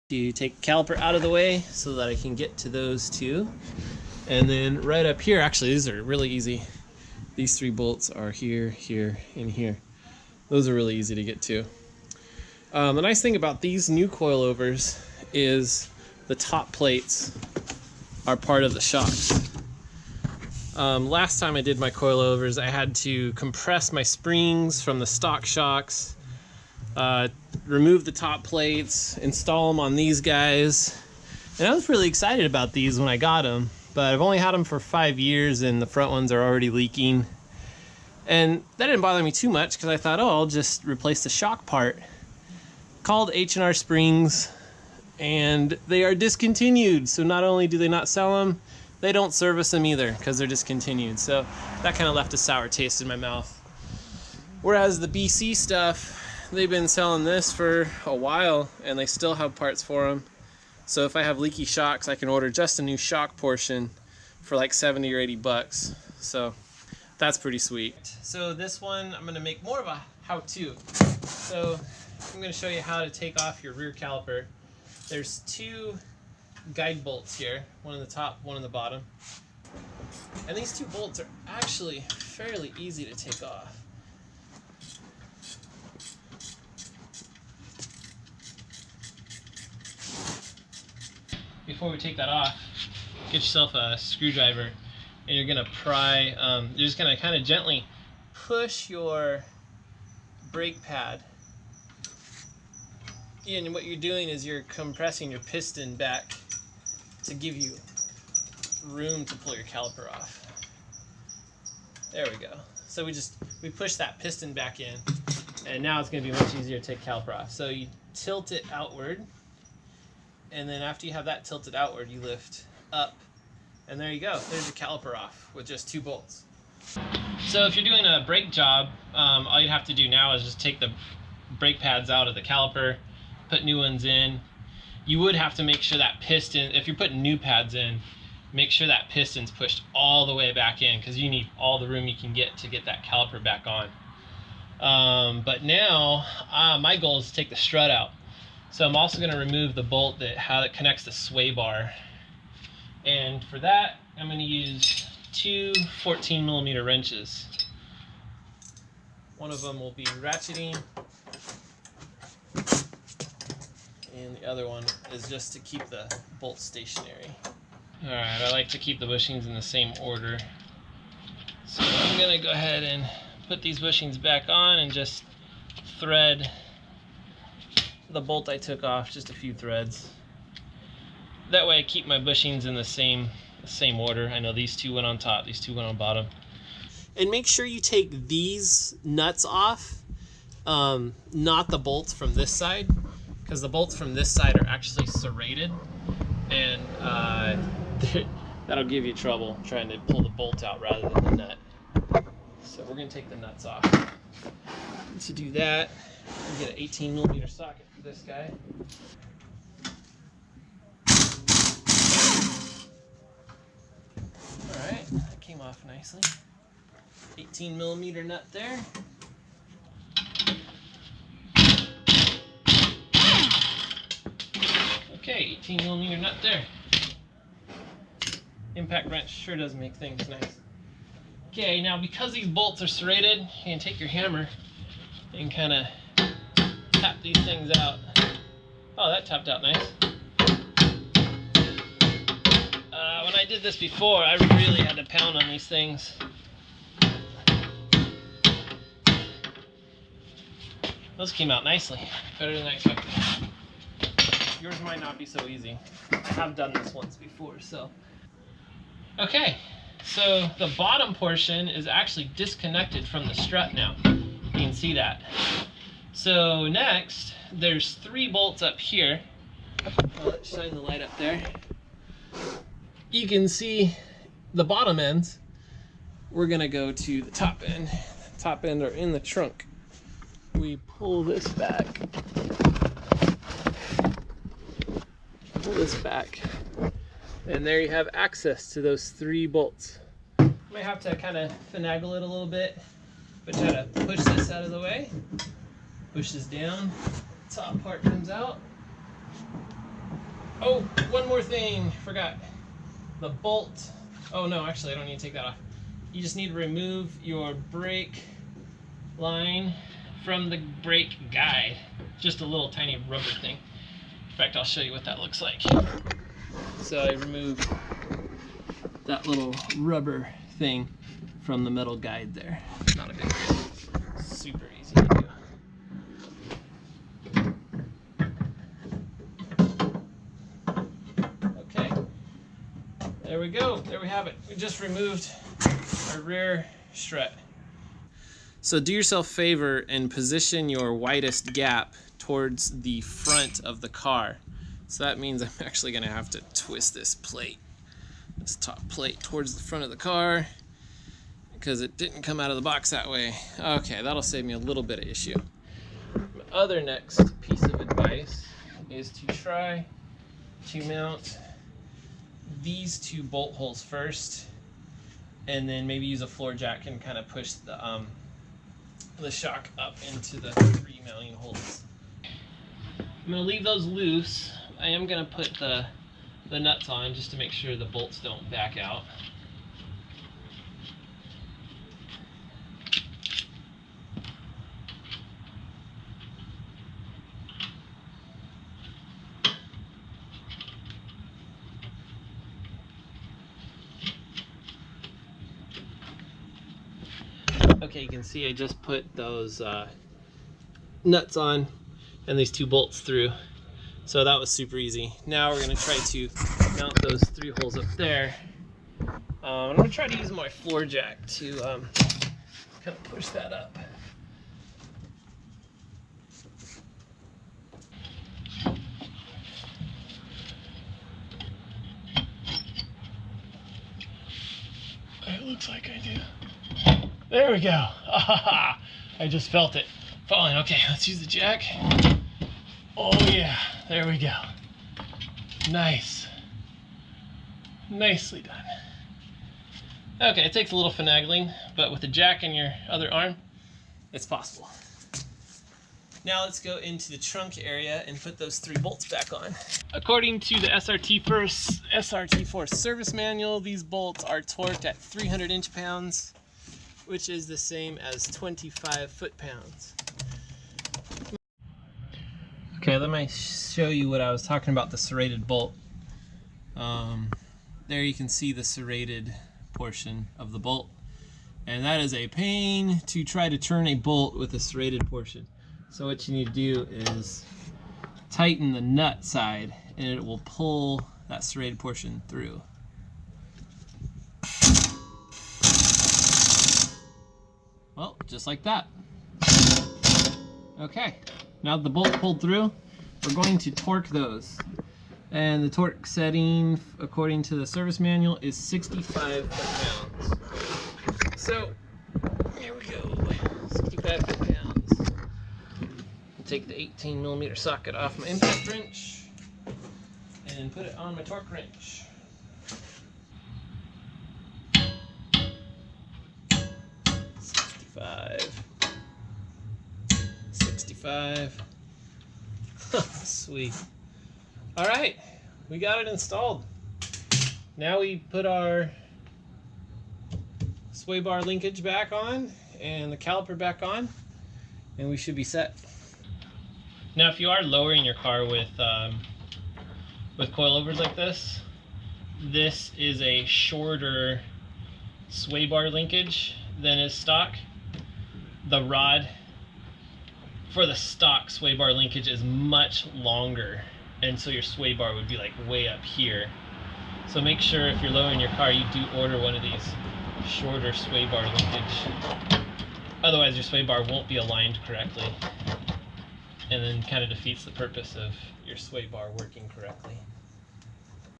To take the caliper out of the way so that I can get to those two. And then right up here, actually these are really easy. These 3 bolts are here, here, and here. Those are really easy to get to. The nice thing about these new coilovers is the top plates are part of the shocks. Last time I did my coilovers, I had to compress my springs from the stock shocks, remove the top plates, install them on these guys. And I was really excited about these when I got them, but I've only had them for 5 years and the front ones are already leaking. And that didn't bother me too much because I thought, oh, I'll just replace the shock part. Called H&R Springs and they are discontinued. So not only do they not sell them, they don't service them either because they're discontinued. So that kind of left a sour taste in my mouth. Whereas the BC stuff, they've been selling this for a while and they still have parts for them. So if I have leaky shocks, I can order just a new shock portion for like 70 or 80 bucks. So that's pretty sweet. So this one, I'm gonna make more of a how-to. So I'm gonna show you how to take off your rear caliper. There's 2 guide bolts here, one on the top, one on the bottom. And these 2 bolts are actually fairly easy to take off. Before we take that off, get yourself a screwdriver and you're gonna pry, you're just gonna kind of gently push your brake pad. And what you're doing is you're compressing your piston back to give you room to pull your caliper off. There we go. So we push that piston back in and now it's gonna be much easier to take caliper off. So you tilt it outward, and then after you have that tilted outward, you lift up, and there you go. There's your caliper off with just 2 bolts. So if you're doing a brake job, all you'd have to do now is just take the brake pads out of the caliper, put new ones in. You would have to make sure that piston, if you're putting new pads in, make sure that piston's pushed all the way back in because you need all the room you can get to get that caliper back on. But now, my goal is to take the strut out. So I'm also going to remove the bolt that connects the sway bar. And for that, I'm going to use 2 14mm wrenches. One of them will be ratcheting, and the other one is just to keep the bolt stationary. Alright, I like to keep the bushings in the same order. So I'm going to go ahead and put these bushings back on and just thread the bolt I took off, just a few threads. That way I keep my bushings in the same order. I know these 2 went on top, these 2 went on bottom. And make sure you take these nuts off, not the bolts from this side, because the bolts from this side are actually serrated, and that'll give you trouble trying to pull the bolt out rather than the nut. So we're going to take the nuts off. To do that, we get an 18mm socket for this guy. Alright, that came off nicely. 18mm nut there. Okay, 18mm nut there. Impact wrench sure does make things nice. Okay, now because these bolts are serrated, you can take your hammer and kind of tap these things out. Oh, that tapped out nice. When I did this before, I really had to pound on these things. Those came out nicely, better than I expected. Yours might not be so easy. I have done this once before, so. Okay, so the bottom portion is actually disconnected from the strut now. You can see that. So next, there's 3 bolts up here. Let's shine the light up there. You can see the bottom ends. We're gonna go to the top end. The top end are in the trunk. We pull this back. Pull this back. And there you have access to those 3 bolts. You might have to kind of finagle it a little bit, but try to push this out of the way. Push this down. Top part comes out. Oh, one more thing, forgot. The bolt. Oh no, actually I don't need to take that off. You just need to remove your brake line from the brake guide. Just a little tiny rubber thing. In fact, I'll show you what that looks like. So I removed that little rubber thing from the metal guide there. Not a big deal. Super easy to do. Okay, there we go. There we have it. We just removed our rear strut. So do yourself a favor and position your widest gap towards the front of the car. So that means I'm actually going to have to twist this plate, this top plate, towards the front of the car because it didn't come out of the box that way. Okay, that'll save me a little bit of issue. My other next piece of advice is to try to mount these two bolt holes first, and then maybe use a floor jack and kind of push the shock up into the 3 mounting holes. I'm going to leave those loose. I am going to put the nuts on just to make sure the bolts don't back out. Okay, you can see I just put those nuts on and these 2 bolts through. So that was super easy. Now we're going to try to mount those 3 holes up there. I'm going to try to use my floor jack to kind of push that up. It looks like I do. There we go. I just felt it falling. Okay, let's use the jack. Oh yeah, there we go. Nice. Nicely done. Okay, it takes a little finagling, but with the jack in your other arm, it's possible. Now let's go into the trunk area and put those 3 bolts back on. According to the SRT4 service manual, these bolts are torqued at 300 inch-pounds, which is the same as 25 foot-pounds. Okay, let me show you what I was talking about, the serrated bolt. There you can see the serrated portion of the bolt. And that is a pain to try to turn a bolt with a serrated portion. So what you need to do is tighten the nut side and it will pull that serrated portion through. Well, just like that. Okay, now that the bolt pulled through, we're going to torque those. And the torque setting, according to the service manual, is 65 foot-pounds. So, here we go, 65 foot-pounds. Take the 18mm socket off my impact wrench and put it on my torque wrench. $65. Sweet. All right, we got it installed. Now we put our sway bar linkage back on and the caliper back on, and we should be set. Now, if you are lowering your car with coilovers like this, this is a shorter sway bar linkage than is stock. The rod for the stock sway bar linkage is much longer, and so your sway bar would be like way up here. So make sure if you're lowering your car, you do order one of these shorter sway bar linkage. Otherwise your sway bar won't be aligned correctly, and then kind of defeats the purpose of your sway bar working correctly.